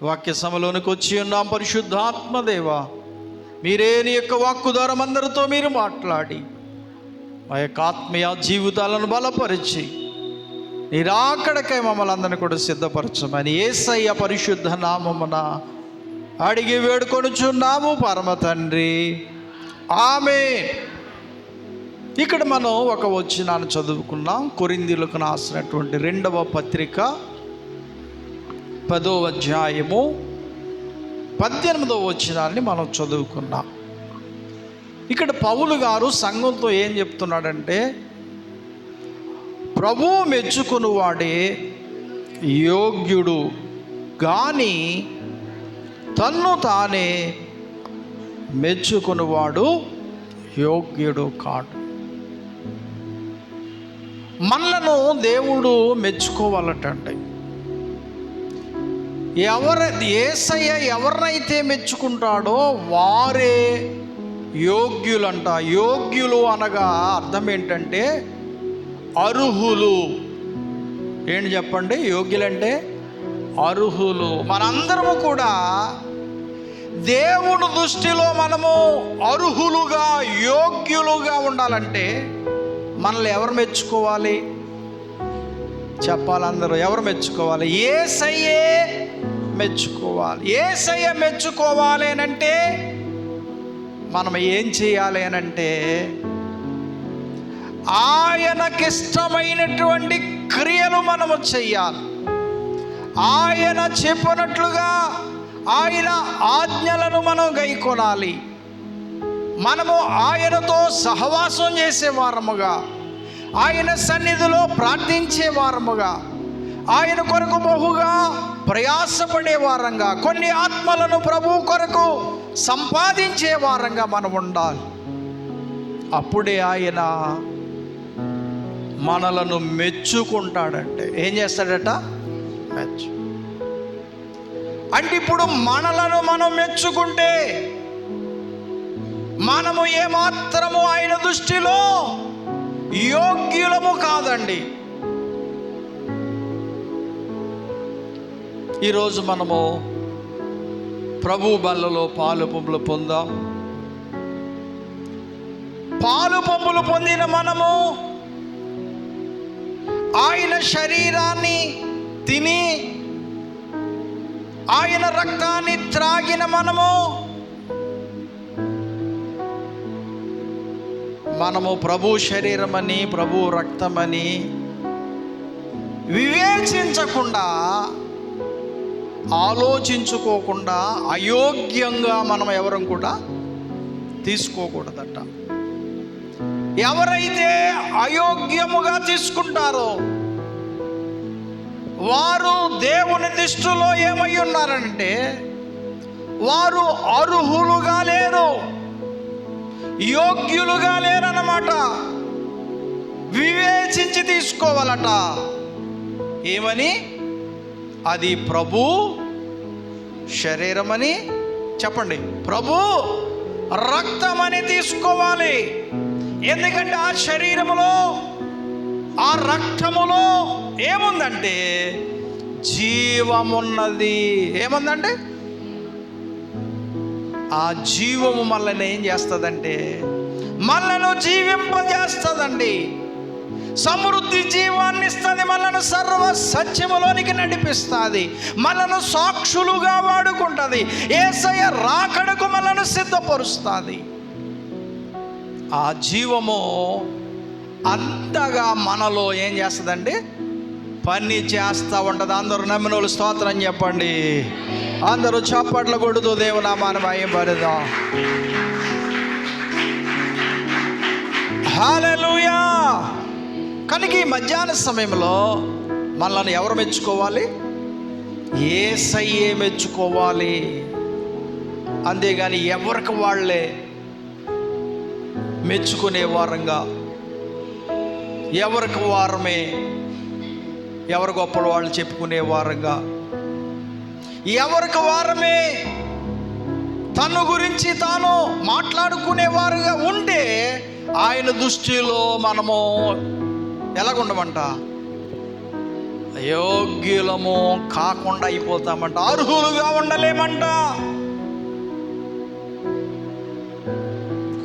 వాక్య సభలోనికి వచ్చి ఉన్నాం. పరిశుద్ధాత్మదేవ, మీరే నీ యొక్క వాక్కు ద్వారా అందరితో మీరు మాట్లాడి మా యొక్క ఆత్మీయ జీవితాలను బలపరిచి నీ రాకడకై మమ్మల్ని అందరినీ కూడా సిద్ధపరచమని యేసయ్య పరిశుద్ధ నామమున అడిగి వేడుకొనుచున్నాము పరమ తండ్రి, ఆమేన్. ఇక్కడ మనం ఒక వచనాన్ని చదువుకున్నాం. కొరింథీయులకు రాసినటువంటి 2వ పత్రిక 10వ అధ్యాయము 18వ వచనాన్ని మనం చదువుకున్నాం. ఇక్కడ పౌలు గారు సంఘంతో ఏం చెప్తున్నాడంటే, ప్రభువు మెచ్చుకునివాడే యోగ్యుడు గాని తన్ను తానే మెచ్చుకునివాడు యోగ్యుడు కాడు. మనలను దేవుడు మెచ్చుకోవాలటండి. యేసయ్య ఎవరినైతే మెచ్చుకుంటాడో వారే యోగ్యులంట. యోగ్యులు అనగా అర్థం ఏంటంటే అర్హులు. ఏంటి చెప్పండి? యోగ్యులంటే అర్హులు. మనందరము కూడా దేవుని దృష్టిలో మనము అర్హులుగా యోగ్యులుగా ఉండాలంటే మనల్ని ఎవరు మెచ్చుకోవాలి? చెప్పాలి అందరూ. ఎవరు మెచ్చుకోవాలి? యేసయ్యే మెచ్చుకోవాలి. యేసయ్య మెచ్చుకోవాలి అనంటే మనం ఏం చేయాలి అనంటే ఆయనకిష్టమైనటువంటి క్రియలు మనము చెయ్యాలి. ఆయన చెప్పినట్లుగా ఆయన ఆజ్ఞలను మనం గైకొనాలి. మనము ఆయనతో సహవాసం చేసే వారముగా, ఆయన సన్నిధిలో ప్రార్థించే వారముగా, ఆయన కొరకు బహుగా ప్రయాసపడే వారంగా, కొన్ని ఆత్మలను ప్రభువు కొరకు సంపాదించే వారంగా మనం ఉండాలి. అప్పుడే ఆయన మనలను మెచ్చుకుంటాడంటే. ఏం చేస్తాడట? మెచ్చు. అంటే ఇప్పుడు మనలను మనం మెచ్చుకుంటే మనము ఏమాత్రము ఆయన దృష్టిలో యోగ్యులము కాదండి. ఈరోజు మనము ప్రభు బల్లలో పాలు పంపులు పొందాం. పాలు పంపులు పొందిన మనము ఆయన శరీరాన్ని తిని ఆయన రక్తాన్ని త్రాగిన మనము ప్రభు శరీరమని ప్రభు రక్తమని వివేచించకుండా, ఆలోచించుకోకుండా అయోగ్యంగా మనం ఎవరం కూడా తీసుకోకూడదట. ఎవరైతే అయోగ్యముగా తీసుకుంటారో వారు దేవుని దృష్టిలో ఏమై ఉన్నారంటే వారు అర్హులుగా లేరు, యోగ్యులుగా లేరన్నమాట. వివేచించి తీసుకోవాలట. ఏమని? అది ప్రభు శరీరమని చెప్పండి, ప్రభు రక్తమని తీసుకోవాలి. ఎందుకంటే ఆ శరీరములో ఆ రక్తములో ఏముందంటే జీవమున్నది. ఏముందంటే ఆ జీవము మనల్ని ఏం చేస్తుందంటే మనలను జీవింపజేస్తుందండి. సమృద్ధి జీవాన్ని ఇస్తుంది. మనను సర్వ సత్యములోనికి నడిపిస్తుంది. మనను సాక్షులుగా వాడుకుంటుంది. యేసయ్య రాకడకు మనను సిద్ధపరుస్తుంది. ఆ జీవము అంతగా మనలో ఏం చేస్తుందండి? పని చేస్తూ ఉంటుంది. అందరూ నమ్మిన వాళ్ళు స్తోత్రం చెప్పండి. అందరూ చప్పట్లు కొడుతూ దేవునామాన్ని మహిమపడదాం. హల్లెలూయా. కనుక ఈ మధ్యాహ్న సమయంలో మనల్ని ఎవరు మెచ్చుకోవాలి? యేసయ్యే మెచ్చుకోవాలి. అంతేగాని ఎవరికి వాళ్ళే మెచ్చుకునే వారంగా, ఎవరికి వారమే ఎవరు గొప్పలు వాళ్ళు చెప్పుకునే వారంగా, ఎవరికి వారమే తన గురించి తాను మాట్లాడుకునేవారుగా ఉంటే ఆయన దృష్టిలో మనము ఎలాగుండమంట? అయోగ్యులము కాకుండా అయిపోతామంట, అర్హులుగా ఉండలేమంట.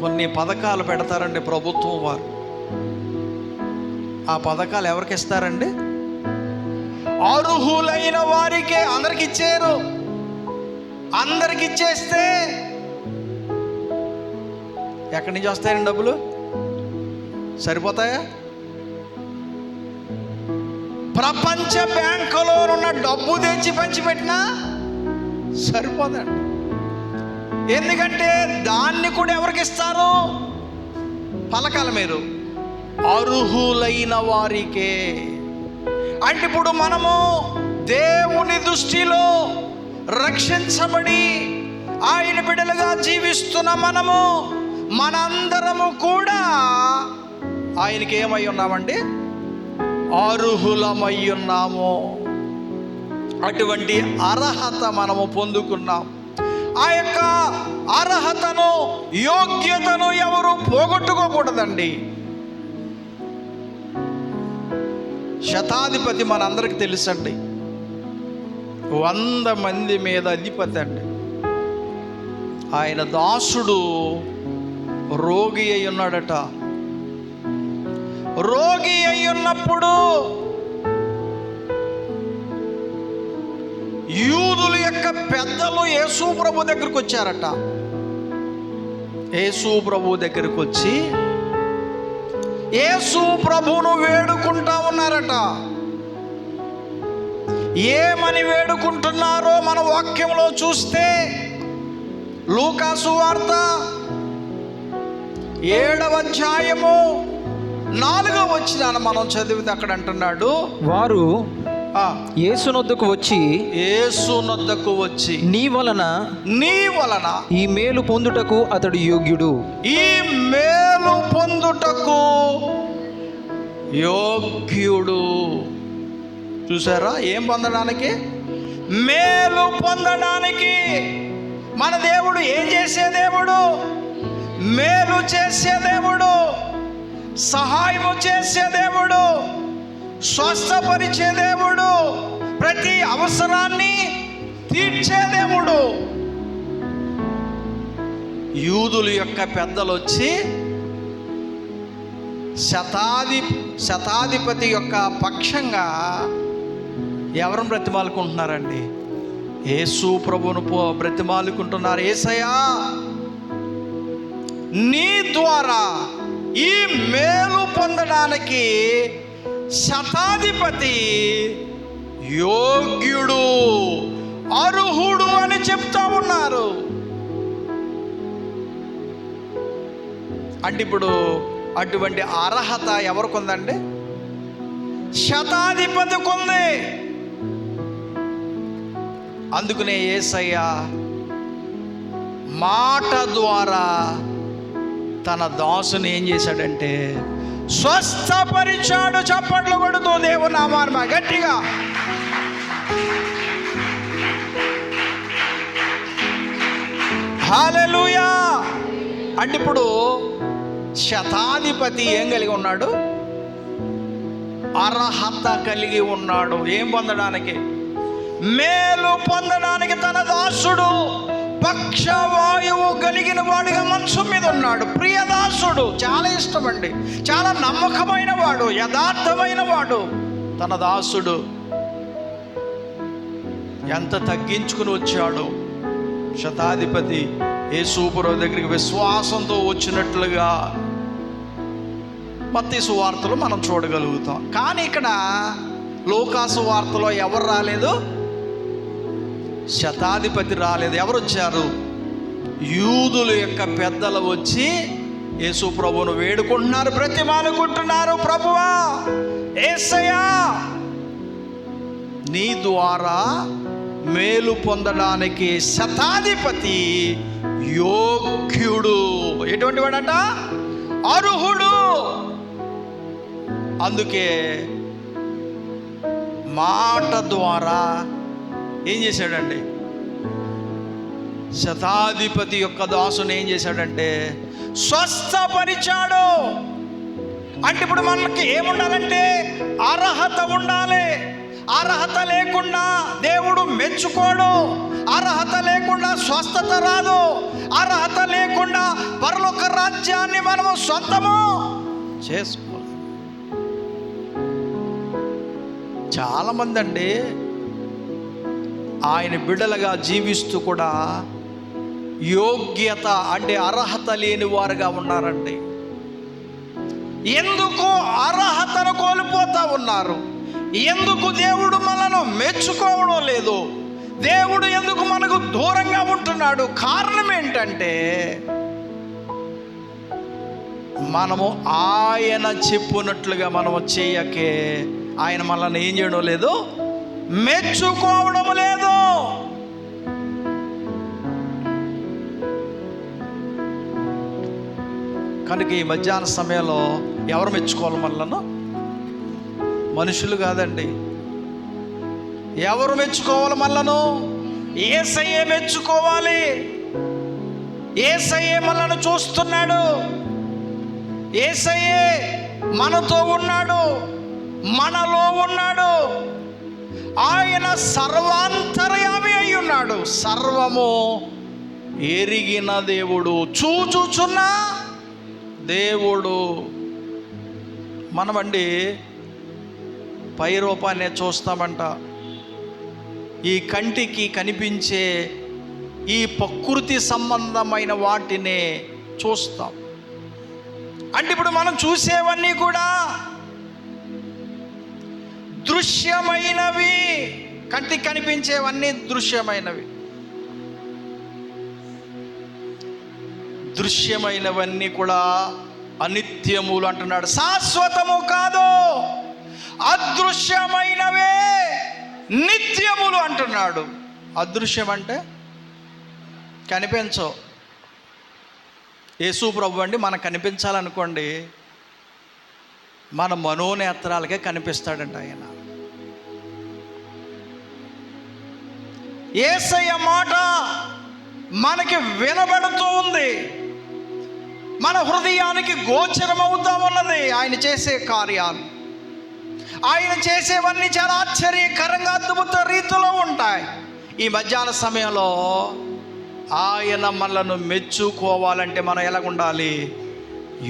కొన్ని పథకాలు పెడతారండి ప్రభుత్వం వారు. ఆ పథకాలు ఎవరికి ఇస్తారండి? అర్హులైన వారికే. అందరికి ఇచ్చారు. అందరికి ఇచ్చేస్తే ఎక్కడి నుంచి వస్తాయండి డబ్బులు? సరిపోతాయా? ప్రపంచ బ్యాంకులో ఉన్న డబ్బు తెచ్చి పంచిపెట్టినా సరిపోదండి. ఎందుకంటే దాన్ని కూడా ఎవరికి ఇస్తారు? పలకాల మీరు అర్హులైన వారికే. అంటే ఇప్పుడు మనము దేవుని దృష్టిలో రక్షించబడి ఆయన బిడ్డలుగా జీవిస్తున్న మనము, మనందరము కూడా ఆయనకి ఏమై ఉన్నామండి? అర్హులమై ఉన్నాము. అటువంటి అర్హత మనము పొందుకున్నాం. ఆ యొక్క అర్హతను, యోగ్యతను ఎవరు పోగొట్టుకోకూడదండి. శతాధిపతి మనందరికి తెలుసండి. 100 మంది మీద అధిపతి అండి. ఆయన దాసుడు రోగి అయి ఉన్నాడట. రోగి అయి ఉన్నప్పుడు యూదుల యొక్క పెద్దలు యేసు ప్రభు దగ్గరికి వచ్చారట. యేసు ప్రభు దగ్గరికి వచ్చి యేసు ప్రభువును వేడుకుంటా ఉన్నారట. ఏమని వేడుకుంటున్నారో మన వాక్యంలో చూస్తే, లూకాసు వార్త 7వ అధ్యాయము 4వ వచనాన్ని మనం చదివితే అక్కడ అంటున్నాడు, వారు యేసునొద్దకు వచ్చి నీ వలన ఈ మేలు పొందుటకు అతడు యోగ్యుడు. ఈ మేలు పొందుటకు యోగ్యుడు. చూసారా? ఏం పొందడానికి? మేలు పొందడానికి. మన దేవుడు ఏం చేసే దేవుడు? మేలు చేసే దేవుడు, సహాయము చేసే దేవుడు, స్వస్థపరిచే దేవుడు, ప్రతి అవసరాన్ని తీర్చే దేవుడు. యూదుల యొక్క పెద్దలు వచ్చి శతాధిపతి యొక్క పక్షంగా ఎవరిని బ్రతిమాలుకుంటున్నారండి? యేసు ప్రభువును బ్రతిమాలుకుంటున్నారు. యేసయ్యా, నీ ద్వారా ఈ మేలు పొందడానికి శతాధిపతి యోగ్యుడు, అర్హుడు అని చెప్తా ఉన్నారు. అంటే ఇప్పుడు అటువంటి అర్హత ఎవరికి ఉందండి? శతాధిపతికి ఉంది. అందుకనే యేసయ్య మాట ద్వారా తన దాసుని ఏం చేశాడంటే స్వస్థపరిచాడు. చప్పట్లు కొడుతూ దేవుని నామాన్ని గట్టిగా. హల్లెలూయా. అంటే ఇప్పుడు శతాధిపతి ఏం కలిగి ఉన్నాడు? అర్హత కలిగి ఉన్నాడు. ఏం పొందడానికి? మేలు పొందడానికి. తన దాసుడు పక్షవాయువు కలిగిన వాడుగా మంచం మీద ఉన్నాడు. ప్రియదాసుడు, చాలా ఇష్టమండి, చాలా నమ్మకమైన వాడు, యథార్థమైన వాడు. తన దాసుడు ఎంత తగ్గించుకుని వచ్చాడు. శతాధిపతి యేసు ప్రభు దగ్గరికి విశ్వాసంతో వచ్చినట్లుగా మత్తయి సువార్తలో మనం చూడగలుగుతాం. కానీ ఇక్కడ లూకాసు వార్తలో ఎవరు రాలేదు? శతాధిపతి రాలేదు. ఎవరు వచ్చారు? యూదుల యొక్క పెద్దలు వచ్చి యేసు ప్రభువును వేడుకుంటున్నారు, బ్రతిమాలుకుంటున్నారు. ప్రభువా, యేసయ్యా, నీ ద్వారా మేలు పొందడానికి శతాధిపతి యోగ్యుడు. ఎటువంటి వాడట? అర్హుడు. అందుకే మాట ద్వారా ఏం చేశాడండి? శతాధిపతి యొక్క దాసుని ఏం చేశాడంటే స్వస్థపరిచాడు. అంటే ఇప్పుడు మనకి ఏముండాలంటే అర్హత ఉండాలి. అర్హత లేకుండా దేవుడు మెచ్చుకోడు. అర్హత లేకుండా స్వస్థత రాదు. అర్హత లేకుండా పరలోక రాజ్యాన్ని మనము సొంతము చేసుకోవాలి. చాలామంది అండి ఆయన బిడ్డలుగా జీవిస్తూ కూడా యోగ్యత అంటే అర్హత లేని వారుగా ఉన్నారండి. ఎందుకు అర్హతను కోల్పోతూ ఉన్నారు? ఎందుకు దేవుడు మనను మెచ్చుకోవడం లేదు? దేవుడు ఎందుకు మనకు దూరంగా ఉంటున్నాడు? కారణం ఏంటంటే మనము ఆయన చెప్పినట్లుగా మనము చేయకే ఆయన మనల్ని ఏం చేయడం లేదు, మెచ్చుకోవడం లేదు. కనుక ఈ మధ్యాహ్న సమయంలో ఎవరు మెచ్చుకోవాలి మనలను? మనుషులు కాదండి. ఎవరు మెచ్చుకోవాలి మనలను? యేసయ్యే మెచ్చుకోవాలి. యేసయ్యే మనలను చూస్తున్నాడు. యేసయ్యే మనతో ఉన్నాడు, మనలో ఉన్నాడు. ఆయన సర్వాంతర్యామి అయి ఉన్నాడు. సర్వము ఎరిగిన దేవుడు, చూచుచున్న దేవుడు. మనమండి పై రూపాన్ని చూస్తామంట. ఈ కంటికి కనిపించే ఈ ప్రకృతి సంబంధమైన వాటినే చూస్తాం. అంటే ఇప్పుడు మనం చూసేవన్నీ కూడా దృశ్యమైనవి. కంటికి కనిపించేవన్నీ దృశ్యమైనవి. దృశ్యమైనవన్నీ కూడా అనిత్యములు అంటున్నాడు. శాశ్వతము కాదు, అదృశ్యమైనవే నిత్యములు అంటున్నాడు. అదృశ్యం అంటే కనిపించవు. యేసు ప్రభు అండి మనకు కనిపించాలనుకోండి, మన మనోనేత్రాలకే కనిపిస్తాడంట ఆయన. యేసయ్య మాట మనకి వినబడుతూ ఉంది, మన హృదయానికి గోచరమవుతూ ఉన్నది. ఆయన చేసే కార్యాలు, ఆయన చేసేవన్నీ చాలా ఆశ్చర్యకరంగా అద్భుత రీతిలో ఉంటాయి. ఈ మధ్యాహ్న సమయంలో ఆయన మనలను మెచ్చుకోవాలంటే మనం ఎలాగుండాలి?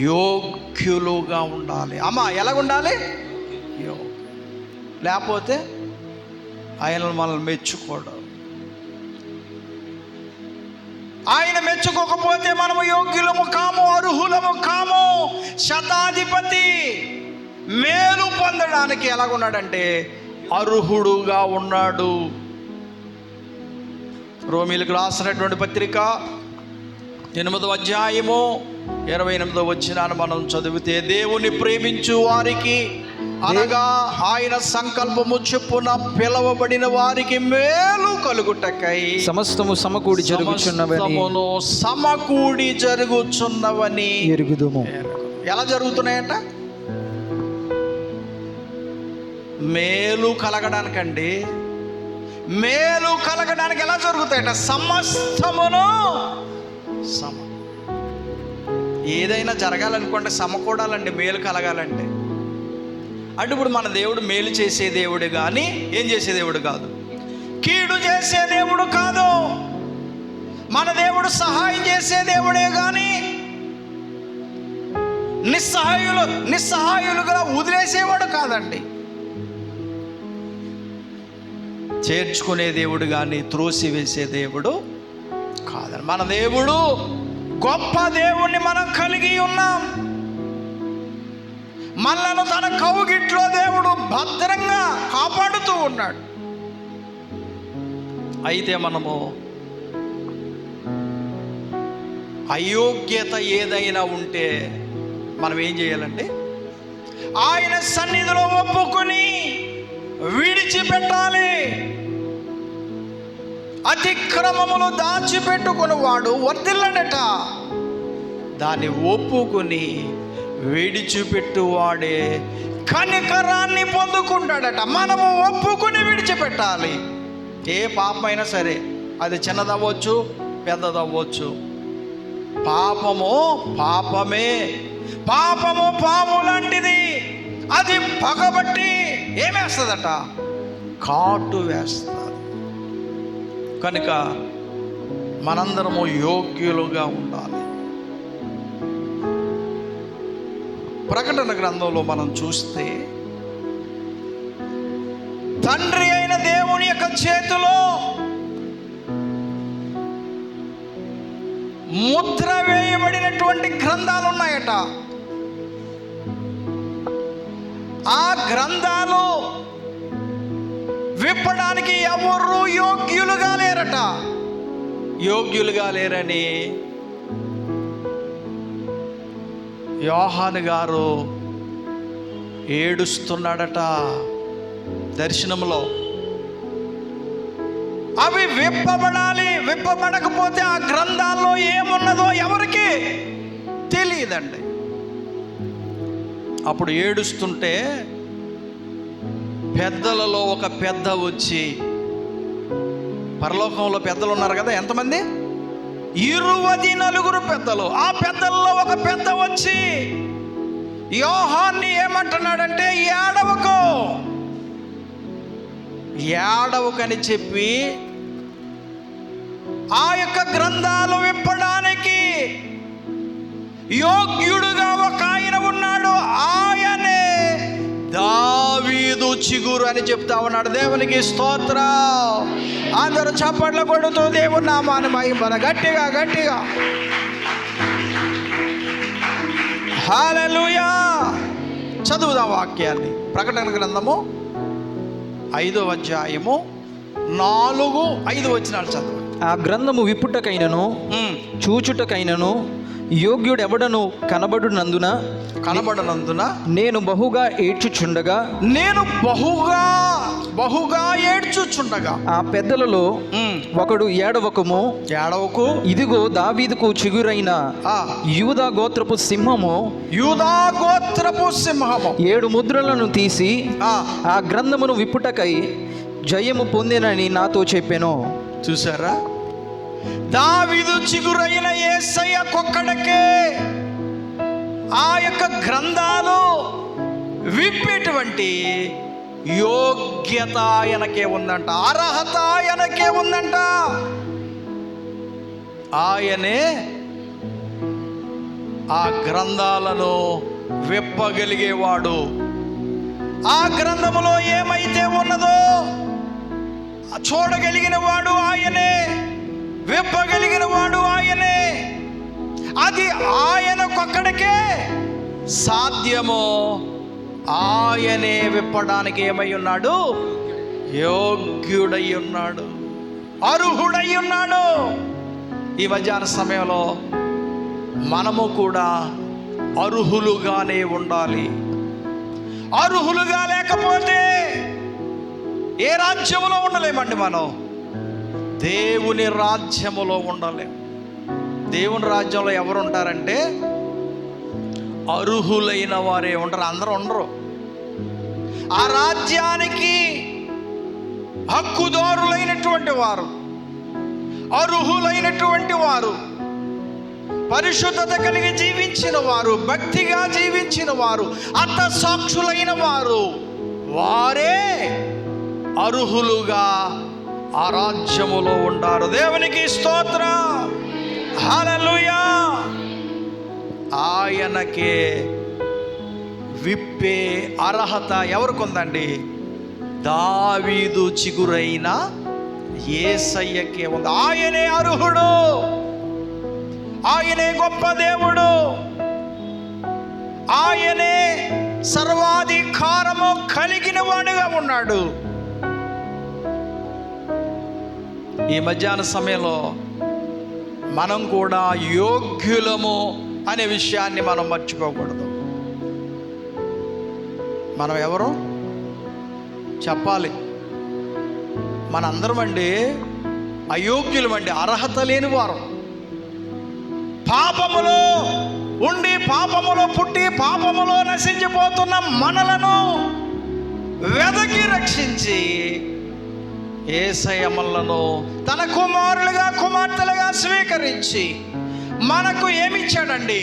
యోగ్యులుగా ఉండాలి. అమ్మా ఎలాగుండాలి? లేకపోతే ఆయన మనల్ని మెచ్చుకోవడం. ఆయన మెచ్చుకోకపోతే మనము యోగ్యులము కాము, అర్హులము కాము. శతాధిపతి మేలు పొందడానికి ఎలాగున్నాడంటే అర్హుడుగా ఉన్నాడు. రోమీలకు రాసినటువంటి పత్రిక 8వ అధ్యాయము 28వ వచనాన్ని మనం చదివితే, దేవుని ప్రేమించు వారికి అనగా ఆయన సంకల్పము చొప్పున పిలవబడిన వారికి మేలు కలుగుటకై సమస్తము సమకూడి జరుగుచున్నవని ఎరుగుదుము. ఎలా జరుగుతున్నాయంట? మేలు కలగడానికండి. మేలు కలగడానికి ఎలా జరుగుతాయట? సమస్తమును ఏదైనా జరగాలనుకోండి సమకూడాలండి, మేలు కలగాలంటే. అంటే ఇప్పుడు మన దేవుడు మేలు చేసే దేవుడు కానీ ఏం చేసే దేవుడు కాదు, కీడు చేసే దేవుడు కాదు. మన దేవుడు సహాయం చేసే దేవుడే కానీ నిస్సహాయులుగా వదిలేసేవాడు కాదండి. చేర్చుకునే దేవుడు కానీ త్రోసివేసే దేవుడు కాదండి. మన దేవుడు గొప్ప దేవుణ్ణి మనం కలిగి ఉన్నాం. మనలను తన కౌగిట్లో దేవుడు భద్రంగా కాపాడుతూ ఉన్నాడు. అయితే మనము అయోగ్యత ఏదైనా ఉంటే మనం ఏం చేయాలంటే ఆయన సన్నిధిలో ఒప్పుకొని విడిచిపెట్టాలి. అతిక్రమములు దాచిపెట్టుకుని వాడు వర్ధిల్లడట. దాన్ని ఒప్పుకొని విడిచిపెట్టువాడే కనికరాన్ని పొందుకుంటాడట. మనము ఒప్పుకొని విడిచిపెట్టాలి. ఏ పాపమైనా సరే, అది చిన్నదవ్వచ్చు పెద్దదవ్వచ్చు. పాపము పాపమే. పాపము పాము లాంటిది. అది పగబట్టి ఏమేస్తుందట? కాటు వేస్తారు. కనుక మనందరము యోగ్యులుగా ఉండాలి. ప్రకటన గ్రంథంలో మనం చూస్తే తండ్రి అయిన దేవుని యొక్క చేతిలో ముద్ర వేయబడినటువంటి గ్రంథాలు ఉన్నాయట. ఆ గ్రంథాలు విప్పడానికి ఎవరు యోగ్యులుగా లేరట. యోగ్యులుగా లేరని యోహాను గారు ఏడుస్తున్నాడట దర్శనంలో. అవి విప్పబడాలి. విప్పబడకపోతే ఆ గ్రంథాల్లో ఏమున్నదో ఎవరికి తెలియదండి. అప్పుడు ఏడుస్తుంటే పెద్దలలో ఒక పెద్ద వచ్చి, పరలోకంలో పెద్దలు ఉన్నారు కదా, ఎంతమంది? 24 పెద్దలు. ఆ పెద్దల్లో ఒక పెద్ద వచ్చి యోహాన్ని ఏమంటున్నాడంటే, ఏడవకని చెప్పి ఆ యొక్క గ్రంథాలు విప్పడానికి యోగ్యుడుగా ఒక ఆయన ఉన్నాడు. ఆయనే దావీదు చిగురు అని చెప్తా ఉన్నాడు. దేవునికి స్తోత్రం. అందరూ చప్పట్లు కొడుతూ దేవుని నామాన్ని మహిమన గట్టిగా గట్టిగా హల్లెలూయా. చదువుదాం వాక్యాన్ని. ప్రకటన గ్రంథము 5వ అధ్యాయము 4-5 వచనాలు చదువు. ఆ గ్రంథము విప్పుటకైనను చూచుటకైనను యోగ్యుడెవడను కనబడునందున నేను బహుగా ఏడ్చుచుండగా ఆ పెద్దలలో ఒకడు ఏడవకు, ఇదిగో దావీదుకు చిగురైన యూదా గోత్రపు సింహము 7 ముద్రలను తీసి ఆ గ్రంథమును విప్పుటకై జయము పొందినని నాతో చెప్పెను. చూసారా? దావీదు చిగురైన యేసయ్య కొక్కడకే ఆ యొక్క గ్రంథాలు విప్పేటువంటి యోగ్యత ఆయనకే ఉందంట, అర్హత ఆయనకే ఉందంట. ఆయనే ఆ గ్రంథాలను విప్పగలిగేవాడు. ఆ గ్రంథములో ఏమైతే ఉన్నదో చూడగలిగిన వాడు ఆయనే, విప్పగలిగిన వాడు ఆయనే. అది ఆయనకొక్కడికే సాధ్యమో. ఆయనే విప్పడానికి ఏమై ఉన్నాడు? యోగ్యుడై ఉన్నాడు, అర్హుడై ఉన్నాడు. ఈ మధ్యాహ్న సమయంలో మనము కూడా అర్హులుగానే ఉండాలి. అర్హులుగా లేకపోతే ఏ రాజ్యములో ఉండలేమండి. మనం దేవుని రాజ్యములో ఉండలేము. దేవుని రాజ్యంలో ఎవరు ఉంటారంటే అర్హులైన వారే ఉంటారు. అందరూ ఉండరు. ఆ రాజ్యానికి హక్కుదారులైనటువంటి వారు, అర్హులైనటువంటి వారు, పరిశుద్ధత కలిగి జీవించిన వారు, భక్తిగా జీవించిన వారు, అర్థసాక్షులైన వారు, వారే అర్హులుగా ఆ రాజ్యములో ఉండారు. దేవునికి స్తోత్రం. హల్లెలూయా. ఆయనకే విప్పే అర్హత ఎవరికి ఉందండి? దావీదు చిగురైన యేసయ్యకే ఉంది. ఆయనే అర్హుడు, ఆయనే గొప్ప దేవుడు, ఆయనే సర్వాధికారము కలిగిన వాడుగా ఉన్నాడు. ఈ మధ్యాహ్న సమయంలో మనం కూడా యోగ్యులము అనే విషయాన్ని మనం మర్చిపోకూడదు. మనం ఎవరు చెప్పాలి. మనందరం అండి అయోగ్యులమండి, అర్హత లేని వారు. పాపములో ఉండి, పాపములో పుట్టి, పాపములో నశించిపోతున్న మనలను వెదకి రక్షించి యేసయ్య మనలను తన కుమారులుగా, కుమార్తెలుగా స్వీకరించి మనకు ఏమిచ్చాడండి?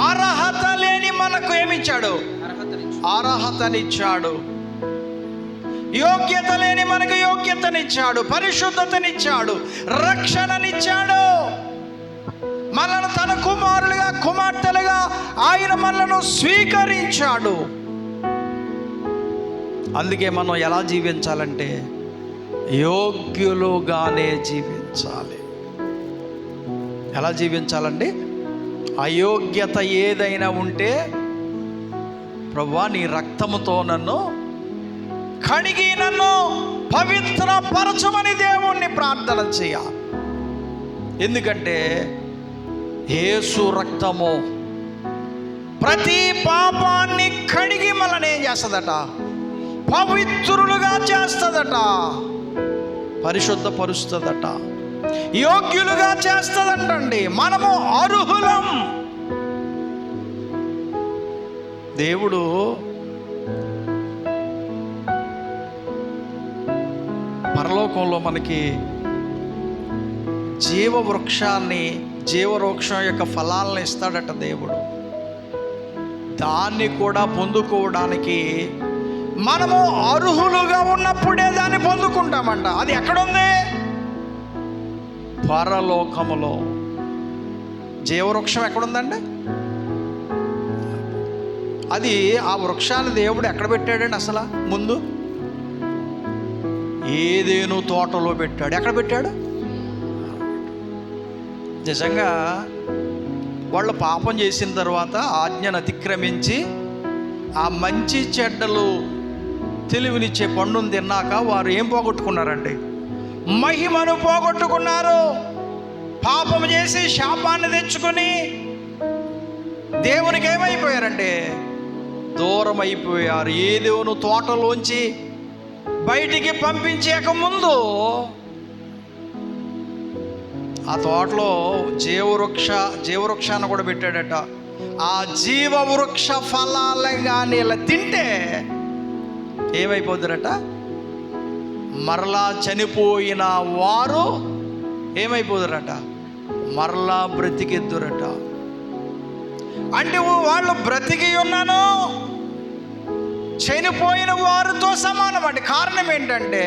అర్హత లేని మనకు ఏమిచ్చాడు? అర్హతనిచ్చాడు. యోగ్యత లేని మనకు యోగ్యతనిచ్చాడు, పరిశుద్ధతనిచ్చాడు, రక్షణనిచ్చాడు. మనల్ని తన కుమారులుగా కుమార్తెలుగా ఆయన మనలను స్వీకరించాడు. అందుకే మనం ఎలా జీవించాలంటే యోగ్యులుగానే జీవించాలి. ఎలా జీవించాలండి? అయోగ్యత ఏదైనా ఉంటే ప్రభువా నీ రక్తముతో నన్ను కడిగి నన్ను పవిత్రపరచమని దేవుణ్ణి ప్రార్థన చేయాలి. ఎందుకంటే యేసు రక్తము ప్రతి పాపాన్ని కడిగి మనల్ని ఏం చేస్తుందట? పవిత్రులుగా చేస్తుందట, పరిశుద్ధపరుస్తుందట, యోగ్యులుగా చేస్తుందంటండి. మనము అర్హులం. దేవుడు పరలోకంలో మనకి జీవవృక్షం యొక్క ఫలాలను ఇస్తాడట దేవుడు. దాన్ని కూడా పొందుకోవడానికి మనము అర్హులుగా ఉన్నప్పుడే దాన్ని పొందుకుంటామంట. అది ఎక్కడుంది? పరలోకములో. జీవవృక్షం ఎక్కడుందండి? అది ఆ వృక్షాన్ని దేవుడు ఎక్కడ పెట్టాడండి? అసలు ముందు ఏదేను తోటలో పెట్టాడు. ఎక్కడ పెట్టాడు? నిజంగా వాళ్ళు పాపం చేసిన తర్వాత ఆజ్ఞను అతిక్రమించి ఆ మంచి చెడ్డలు తెలివినిచ్చే పండును తిన్నాక వారు ఏం పోగొట్టుకున్నారండి? మహిమను పోగొట్టుకున్నారు. పాపం చేసి శాపాన్ని తెచ్చుకొని దేవునికి ఏమైపోయారంటే దూరం అయిపోయారు. ఏ దేవుని తోటలోంచి బయటికి పంపించేక ముందు ఆ తోటలో జీవవృక్షాన్ని కూడా పెట్టాడట. ఆ జీవవృక్ష ఫలాలు కానీ ఇలా తింటే ఏమైపోతారట? మరలా చనిపోయిన వారు ఏమైపోతారట? మరలా బ్రతికెద్దురట. అంటే వాళ్ళు బ్రతికి ఉన్నాను చనిపోయిన వారితో సమానం అండి. కారణం ఏంటంటే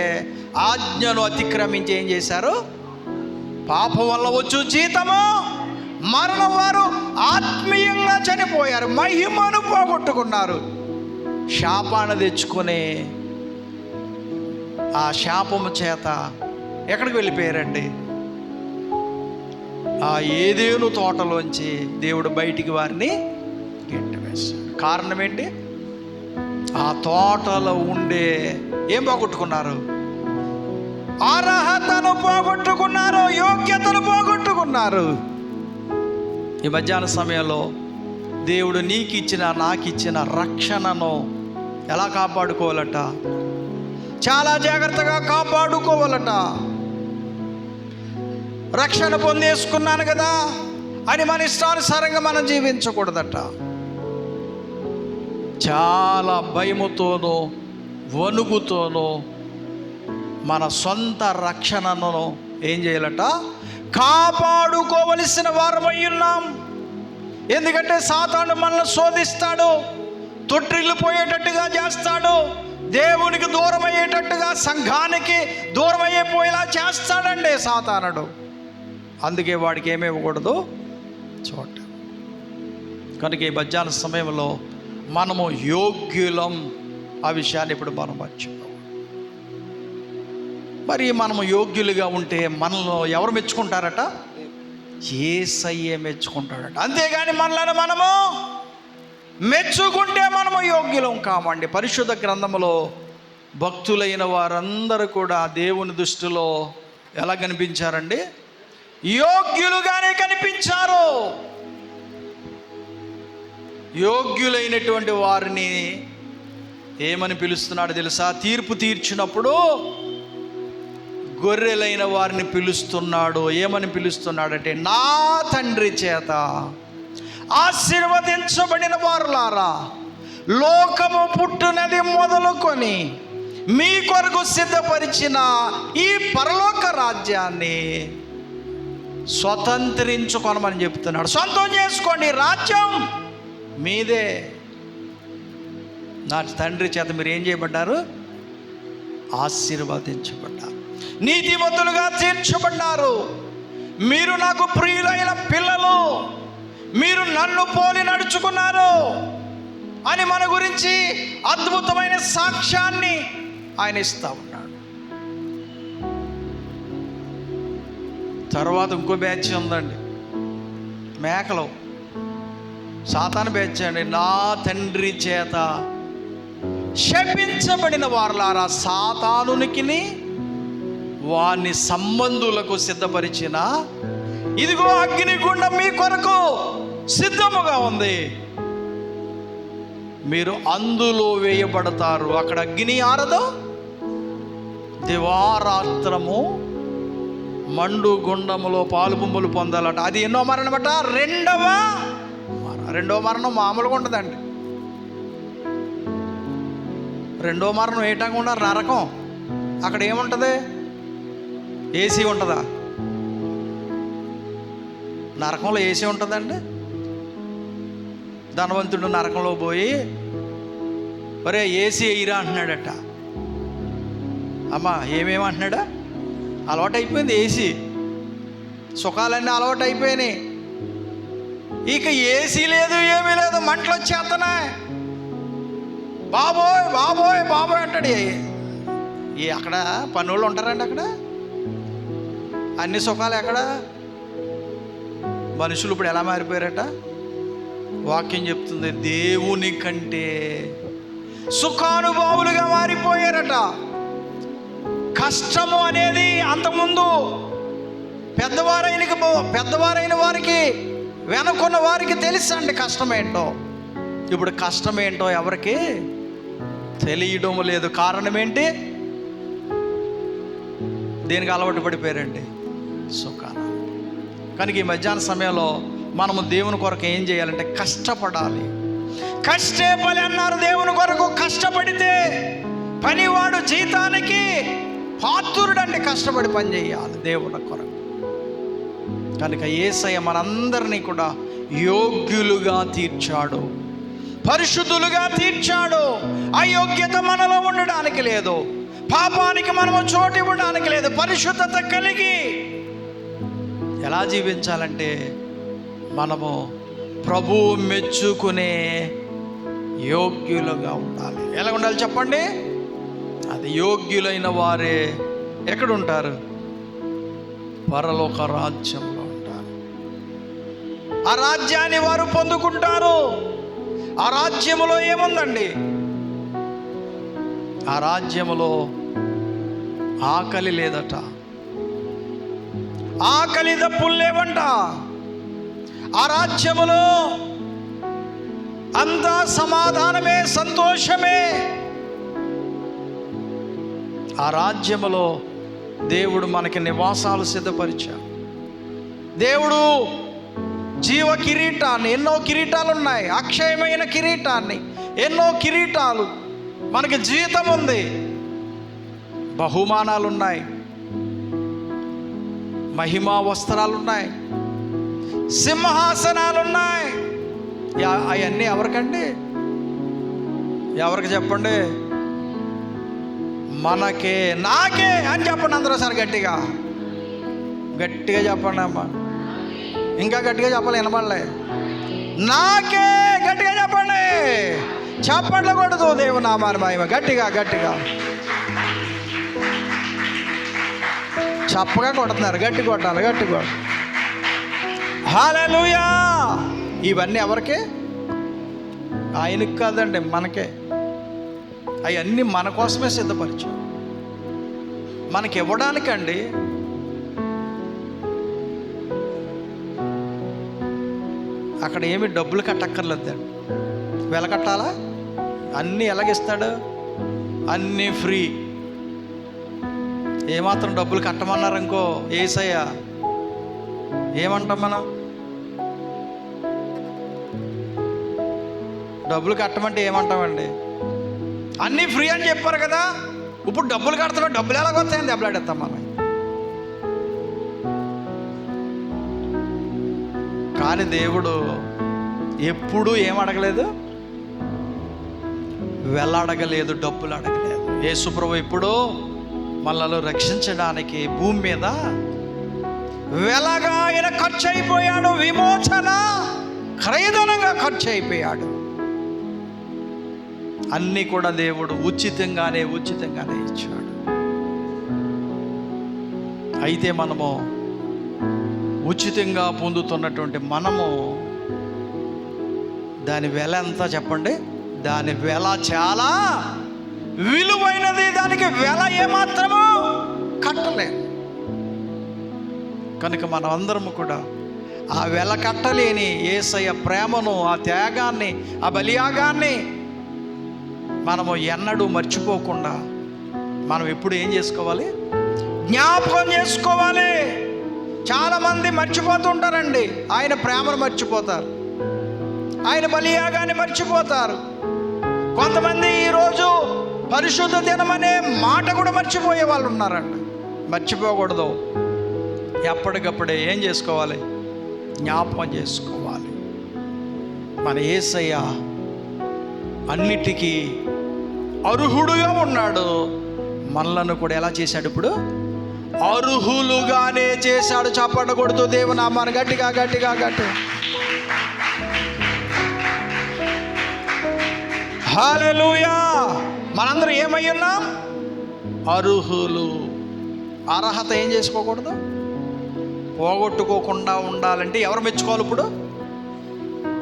ఆజ్ఞను అతిక్రమించి ఏం చేశారు? పాపం వల్ల వచ్చు జీతము మరణం. వారు ఆత్మీయంగా చనిపోయారు, మహిమను పోగొట్టుకున్నారు. శాపాన్ని తెచ్చుకొని ఆ శాపము చేత ఎక్కడికి వెళ్ళిపోయారండి? ఆ ఏదేను తోటలోంచి దేవుడు బయటికి వారిని గెంటివేశాడు. కారణం ఏంటి? ఆ తోటలో ఉండే ఏం పోగొట్టుకున్నారు? అర్హతను పోగొట్టుకున్నారు, యోగ్యతను పోగొట్టుకున్నారు. ఈ మధ్యాహ్న సమయంలో దేవుడు నీకు ఇచ్చిన నాకు ఇచ్చిన రక్షణను ఎలా కాపాడుకోవాలట? చాలా జాగ్రత్తగా కాపాడుకోవాలట. రక్షణ పొందేసుకున్నాను కదా అని మన ఇష్టానుసారంగా మనం జీవించకూడదట. చాలా భయముతోనూ వణుకుతోనూ మన సొంత రక్షణను ఏం చేయాలట? కాపాడుకోవలసిన వారమై ఉన్నాం. ఎందుకంటే సాతాను మనల్ని శోధిస్తాడు, తొట్టిల్లిపోయేటట్టుగా చేస్తాడు, దేవునికి దూరం అయ్యేటట్టుగా, సంఘానికి దూరం అయిపోయేలా చేస్తాడండి సాతానుడు. అందుకే వాడికి ఏమి ఇవ్వకూడదు చోట. కనుక ఈ మధ్యాహ్న సమయంలో మనము యోగ్యులం. ఆ విషయాన్ని ఇప్పుడు మనం మర్చిపోం. మరి మనము యోగ్యులుగా ఉంటే మనలో ఎవరు మెచ్చుకుంటారట? యేసయ్యే మెచ్చుకుంటాడట. అంతేగాని మనలను మనము మెచ్చుకుంటే మనము యోగ్యులం కామండి. పరిశుద్ధ గ్రంథములో భక్తులైన వారందరూ కూడా దేవుని దృష్టిలో ఎలా కనిపించారండి? యోగ్యులుగానే కనిపించారు. యోగ్యులైనటువంటి వారిని ఏమని పిలుస్తున్నాడు తెలుసా? తీర్పు తీర్చినప్పుడు గొర్రెలైన వారిని పిలుస్తున్నాడు. ఏమని పిలుస్తున్నాడంటే, నా తండ్రి చేత ఆశీర్వదించబడిన వారులారా, లోకము పుట్టునది మొదలుకొని మీ కొరకు సిద్ధపరిచిన ఈ పరలోక రాజ్యాన్ని స్వతంత్రించుకొనమని చెప్తున్నాడు. సొంతం చేసుకోండి, రాజ్యం మీదే. నా తండ్రి చేత మీరు ఏం చేయబడ్డారు? ఆశీర్వదించబడ్డారు, నీతిమంతులుగా తీర్చబడ్డారు. మీరు నాకు ప్రియులైన పిల్లలు, మీరు నన్ను పోలి నడుచుకున్నారు అని మన గురించి అద్భుతమైన సాక్ష్యాన్ని ఆయన ఇస్తా ఉన్నాడు. తర్వాత ఇంకో బ్యాచ్ ఉందండి, మేకలు, సాతాను బ్యాచ్ అండి. నా తండ్రి చేత శపించబడిన వారలారా, సాతానునికిని వాని సంబంధులకు సిద్ధపరిచిన ఇదిగో అగ్నిగుండం మీ కొరకు సిద్ధముగా ఉంది, మీరు అందులో వేయబడతారు. అక్కడ అగ్ని ఆరదు, దివారాత్రము మండు గుండములో పాలు బొమ్మలు పొందాలట. అది ఎన్నో మరణం అట? రెండవ మరణం మామూలుగా ఉంటుందండి. రెండో మరణం ఏటంగా ఉన్నారు, నరకం. అక్కడ ఏముంటుంది? ఏసీ ఉంటుందా? నరకంలో ఏసీ ఉంటుందండి? ధనవంతుడు నరకంలో పోయి ఒరే ఏసీ ఎయిరా అంటున్నాడట. అమ్మా ఏమేమంటున్నాడా? అలవాటు అయిపోయింది ఏసీ, సుఖాలన్నీ అలవాటు అయిపోయినాయి. ఇక ఏసీ లేదు, ఏమీ లేదు, మంటలు వచ్చేస్తున్నాయి. బాబోయ్ బాబోయ్ బాబోయ్ అంటాడు. అక్కడ పనులు ఉంటారండి, అక్కడ అన్ని సుఖాలు ఎక్కడ? మనుషులు ఇప్పుడు ఎలా మారిపోయారట? వాక్యం చెప్తుంది, దేవుని కంటే సుఖానుభావులుగా మారిపోయారట. కష్టము అనేది అంతకుముందు పెద్దవారైన వారికి, వెనుకున్న వారికి తెలుసండి కష్టం ఏంటో. ఇప్పుడు కష్టం ఏంటో ఎవరికి తెలియడం లేదు. కారణం ఏంటి? దేనికి అలవాటు పడిపోయారండి? సుఖాలు. కనుక ఈ మధ్యాహ్న సమయంలో మనము దేవుని కొరకు ఏం చేయాలంటే కష్టపడాలి. కష్టే పని అన్నారు. దేవుని కొరకు కష్టపడితే పనివాడు జీతానికి పాత్రుడండి. కష్టపడి పని చేయాలి దేవుని కొరకు. కనుక యేసయ్య మనందరినీ కూడా యోగ్యులుగా తీర్చాడు, పరిశుద్ధులుగా తీర్చాడు. అయోగ్యత మనలో ఉండడానికి లేదు, పాపానికి మనము చోటు ఇవ్వడానికి లేదు. పరిశుద్ధత కలిగి ఎలా జీవించాలంటే మనము ప్రభువు మెచ్చుకునే యోగ్యులుగా ఉండాలి. ఎలా ఉండాలి చెప్పండి? అది యోగ్యులైన వారే ఎక్కడ ఉంటారు? పరలోక రాజ్యంలో ఉంటారు. ఆ రాజ్యాన్ని వారు పొందుకుంటారు. ఆ రాజ్యములో ఏముందండి? ఆ రాజ్యములో ఆకలి లేదట, ఆకలి దప్పులు లేవంట. ఆ రాజ్యములో అంతా సమాధానమే, సంతోషమే. ఆ రాజ్యములో దేవుడు మనకి నివాసాలు సిద్ధపరిచాడు. దేవుడు జీవ కిరీటాన్ని, ఎన్నో కిరీటాలు ఉన్నాయి, అక్షయమైన కిరీటాన్ని, ఎన్నో కిరీటాలు, మనకి జీతం ఉంది, బహుమానాలు ఉన్నాయి, మహిమా వస్త్రాలు ఉన్నాయి, సింహాసనాలు ఉన్నాయి. అవన్నీ ఎవరికండి? ఎవరికి చెప్పండి? మనకే, నాకే అని చెప్పండి అందరూ సార్. గట్టిగా గట్టిగా చెప్పండి అమ్మా. ఇంకా గట్టిగా చెప్పాలి, వినబడలే. నాకే గట్టిగా చెప్పండి. చప్పట్లు కొడదు దేవుని నామాన్ని మహిమ. గట్టిగా గట్టిగా చప్పగా కొడుతున్నారు. గట్టి కొట్టాలి, గట్టి కొట్టాలి. హల్లెలూయా. ఇవన్నీ ఎవరికి? ఆయనకి కాదండి, మనకే. అవన్నీ మన కోసమే సిద్ధపరిచాం, మనకి ఇవ్వడానికండి. అక్కడ ఏమి డబ్బులు కట్టక్కర్లేదండి. వెలకట్టాలా? అన్నీ ఎలాగిస్తాడు? అన్నీ ఫ్రీ. ఏమాత్రం డబ్బులు కట్టమన్నారనుకో యేసయ్య, ఏమంటాం మనం? డబ్బులు కట్టమంటే ఏమంటామండి? అన్నీ ఫ్రీ అని చెప్పారు కదా, ఇప్పుడు డబ్బులు కడుతున్నాం, డబ్బులు ఎలాగొస్తాయని దెబ్బలాడేస్తాం మనం. కానీ దేవుడు ఎప్పుడూ ఏం అడగలేదు, వెళ్ళడగలేదు, డబ్బులు అడగలేదు. యేసుప్రభు ఇప్పుడు మనల్ని రక్షించడానికి భూమి మీద వెలగా ఆయన ఖర్చు అయిపోయాడు. విమోచన ఖరీదనంగా ఖర్చు అయిపోయాడు. అన్నీ కూడా దేవుడు ఉచితంగానే ఇచ్చాడు. అయితే మనము ఉచితంగా పొందుతున్నటువంటి మనము దాని వెల ఎంత చెప్పండి? దాని వెల చాలా విలువైనది. దానికి వెల ఏమాత్రము కట్టలేదు. కనుక మనం అందరము కూడా ఆ వెల కట్టలేని యేసయ్య ప్రేమను, ఆ త్యాగాన్ని, ఆ బలియాగాన్ని మనము ఎన్నడూ మర్చిపోకుండా మనం ఎప్పుడు ఏం చేసుకోవాలి? జ్ఞాపకం చేసుకోవాలి. చాలామంది మర్చిపోతుంటారండి. ఆయన ప్రేమను మర్చిపోతారు, ఆయన బలియాగాన్ని మర్చిపోతారు. కొంతమంది ఈరోజు పరిశుద్ధ దినం అనే మాట కూడా మర్చిపోయే వాళ్ళు ఉన్నారండి. మర్చిపోకూడదు. ఎప్పటికప్పుడే ఏం చేసుకోవాలి? జ్ఞాపకం చేసుకోవాలి. మన యేసయ్య అన్నిటికీ అర్హుడుగా ఉన్నాడు. మనలను కూడా ఎలా చేశాడు? ఇప్పుడు అర్హులుగానే చేశాడు. చప్పట్లు కొడుతూ దేవుని నామాన్ని గట్టిగా హల్లెలూయా. మనందరం ఏమై ఉన్నాం? అర్హులు. అర్హత ఏం చేసుకోకూడదు? పోగొట్టుకోకుండా ఉండాలంటే ఎవరు మెచ్చుకోవాలి? ఇప్పుడు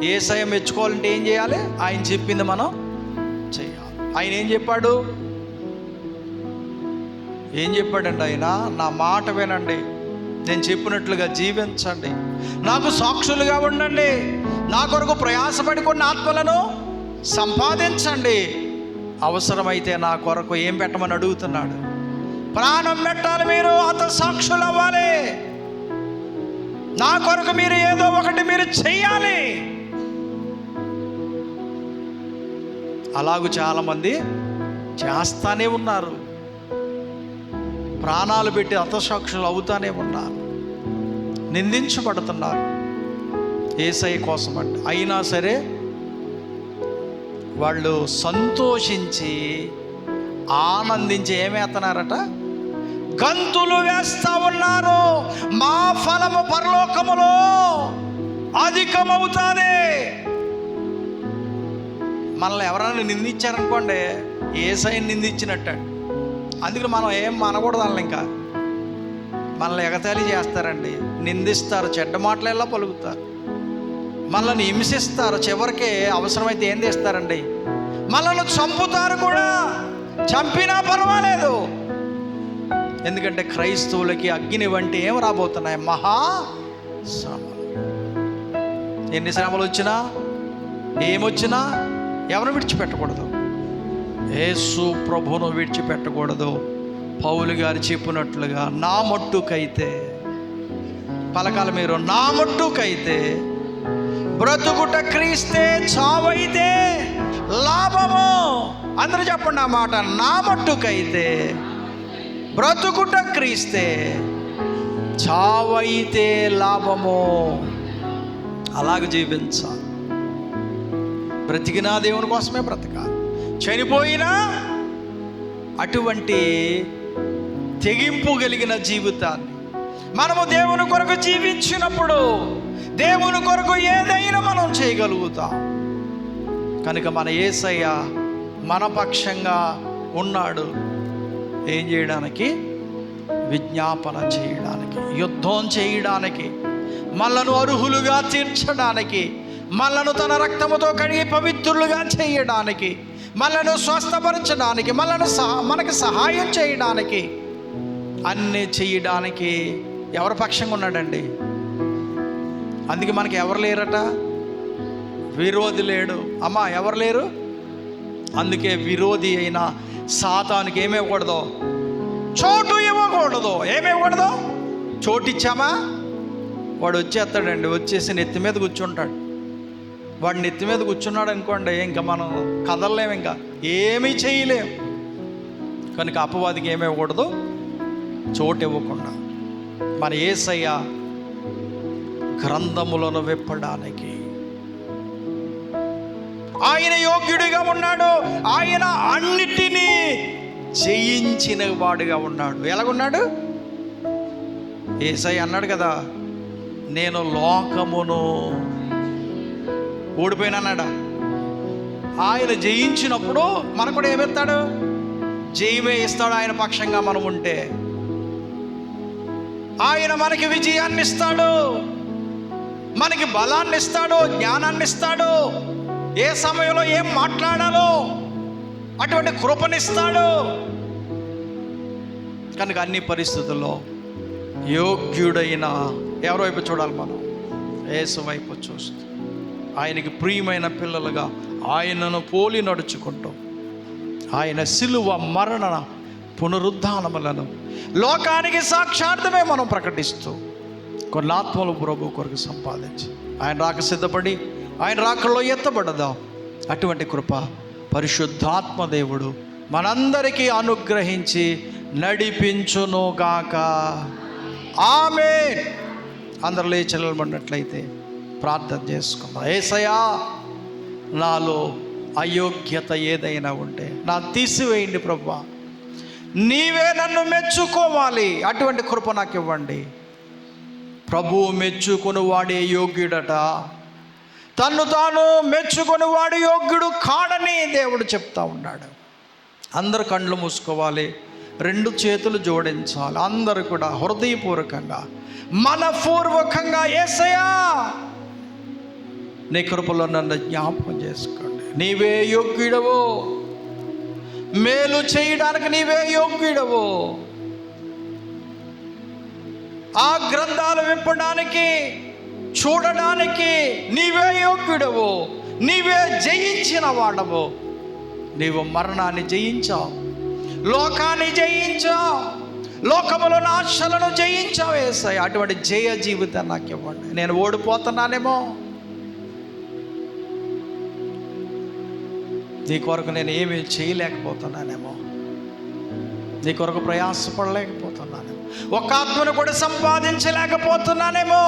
యేసయ్య మెచ్చుకోవాలంటే ఏం చేయాలి? ఆయన చెప్పింది మనం చేయాలి. ఆయన ఏం చెప్పాడు? ఆయన నా మాట వినండి, నేను చెప్పినట్లుగా జీవించండి, నాకు సాక్షులుగా ఉండండి, నా కొరకు ప్రయాసపడి కొన్ని ఆత్మలను సంపాదించండి, అవసరమైతే నా కొరకు ఏం పెట్టమని అడుగుతున్నాడు? ప్రాణం పెట్టాలి. మీరు అంత సాక్షులు అవ్వాలి. నా కొరకు మీరు ఏదో ఒకటి మీరు చెయ్యాలి. అలాగూ చాలామంది చేస్తానే ఉన్నారు. ప్రాణాలు పెట్టి హతసాక్షులు అవుతానే ఉన్నారు, నిందించబడుతున్నారు యేసయ్య కోసం అంటే. అయినా సరే వాళ్ళు సంతోషించి ఆనందించి ఏమేస్తున్నారట? గంతులు వేస్తా ఉన్నారు. మా ఫలము పరలోకములో అధికమవుతుంది. మనల్ని ఎవరైనా నిందించారనుకోండి, యేసయ్యని నిందించినట్టు. అందుకని మనం ఏం అనకూడదు. వాళ్ళని ఇంకా మనల్ని ఎగతాళి చేస్తారండి, నిందిస్తారు, చెడ్డ మాటలెల్లా పలుకుతారు, మనల్ని హింసిస్తారు. చివరికి అవసరమైతే ఏం చేస్తారండి? మనల్ని చంపుతారు కూడా. చంపినా పర్వాలేదు. ఎందుకంటే క్రైస్తవులకి అగ్ని వంటి ఏం రాబోతున్నాయి? మహా శ్రమలు. ఎన్ని శ్రమలు వచ్చినా, ఏమొచ్చినా ఎవరు విడిచిపెట్టకూడదు? యేసు ప్రభువును విడిచిపెట్టకూడదు. పౌలు గారు చెప్పినట్లుగా నా మట్టుకైతే, పలకాల మీరు, నా మట్టుకైతే బ్రతుకుట క్రీస్తే, చావైతే లాభము. అందరూ చెప్పండి ఆ మాట. నా మట్టుకైతే బ్రతుకుట క్రీస్తే, చావైతే లాభము. అలాగ జీవించాలి. బ్రతికినా దేవుని కోసమే బ్రతకాలి, చనిపోయినా అటువంటి తెగింపు కలిగిన జీవితాన్ని మనము దేవుని కొరకు జీవించినప్పుడు దేవుని కొరకు ఏదైనా మనం చేయగలుగుతాం. కనుక మన యేసయ్య మన పక్షంగా ఉన్నాడు. ఏం చేయడానికి? విజ్ఞాపన చేయడానికి, యుద్ధం చేయడానికి, మనలను అర్హులుగా తీర్చడానికి, మనలను తన రక్తముతో కడిగి పవిత్రులుగా చేయడానికి, మనలను స్వస్థపరచడానికి, మనకు సహాయం చేయడానికి, అన్నీ చేయడానికి ఎవరి పక్షంగా ఉన్నాడండి? అందుకే మనకి ఎవరు లేరట? విరోధి లేడు. అమ్మా, ఎవరు లేరు? అందుకే విరోధి అయిన సాతానికి ఏమివ్వకూడదు? చోటు ఇవ్వకూడదు. ఏమివ్వకూడదు? చోటు ఇచ్చామా వాడు వచ్చేస్తాడండి. వచ్చేసి నెత్తి మీద కూర్చుంటాడు. వాడు నెత్తి మీద కూర్చున్నాడు అనుకోండి, ఇంకా మనం కదలలేము, ఇంకా ఏమీ చేయలేము. కనుక అపవాదికి ఏమి ఇవ్వకూడదు? చోటు ఇవ్వకుండా. మన యేసయ్య గ్రంథములను విప్పడానికి ఆయన యోగ్యుడిగా ఉన్నాడు. ఆయన అన్నిటినీ జయించిన వాడుగా ఉన్నాడు. ఎలాగున్నాడు? యేసయ్య అన్నాడు కదా, నేను లోకమును ఓడిపోయినాడా. ఆయన జయించినప్పుడు మనకు కూడా ఏమిస్తాడు? జయమే ఇస్తాడు. ఆయన పక్షంగా మనం ఉంటే ఆయన మనకి విజయాన్ని ఇస్తాడు, మనకి బలాన్ని ఇస్తాడు, జ్ఞానాన్ని ఇస్తాడు, ఏ సమయంలో ఏం మాట్లాడాలో అటువంటి కృపనిస్తాడు. కనుక అన్ని పరిస్థితుల్లో యోగ్యుడైన ఎవరి వైపు చూడాలి? మనం యేసు వైపు చూస్తూ ఆయనకి ప్రియమైన పిల్లలుగా ఆయనను పోలి నడుచుకుంటూ ఆయన సిలువ మరణ పునరుద్ధానములను లోకానికి సాక్షార్థమే మనం ప్రకటిస్తూ కొన్ని ఆత్మలు ప్రభు కొరకు సంపాదించి ఆయన రాక సిద్ధపడి ఆయన రాకల్లో ఎత్తబడదాం. అటువంటి కృప పరిశుద్ధాత్మ దేవుడు మనందరికీ అనుగ్రహించి నడిపించునుగాక. ఆమేన్. అందరు లేచి నిలబడినట్లయితే ప్రార్థన చేసుకుందాం. యేసయ్యా, నాలో అయోగ్యత ఏదైనా ఉంటే నా తీసివేయండి ప్రభువా. నీవే నన్ను మెచ్చుకోవాలి. అటువంటి కృప నాకు ఇవ్వండి. ప్రభువు మెచ్చుకొని వాడే యోగ్యుడట, తన్ను తాను మెచ్చుకొని వాడు యోగ్యుడు కాడని దేవుడు చెప్తా ఉన్నాడు. అందరు కళ్ళు మూసుకోవాలి, రెండు చేతులు జోడించాలి. అందరూ కూడా హృదయపూర్వకంగా మనపూర్వకంగా యేసయ్యా నీ కృపలో నన్ను జ్ఞాపకం చేసుకోండి. నీవే యోగ్యుడవు, మేలు చేయడానికి నీవే యోగ్యుడవు, ఆ గ్రంథాలు విప్పడానికి చూడడానికి నీవే యోగ్యుడవు, నీవే జయించిన వాడవు. నీవు మరణాన్ని జయించావు, లోకాన్ని జయించావు, లోకములో ఆశలను జయించావు యేసయ్య. అటువంటి జయ జీవితాన్ని నాకు ఇవ్వండి. నేను ఓడిపోతున్నానేమో, నీ కొరకు నేను ఏమీ చేయలేకపోతున్నానేమో, నీ కొరకు ప్రయాసపడలేకపోతున్నానేమో, ఒక ఆత్మను కూడా సంపాదించలేకపోతున్నానేమో,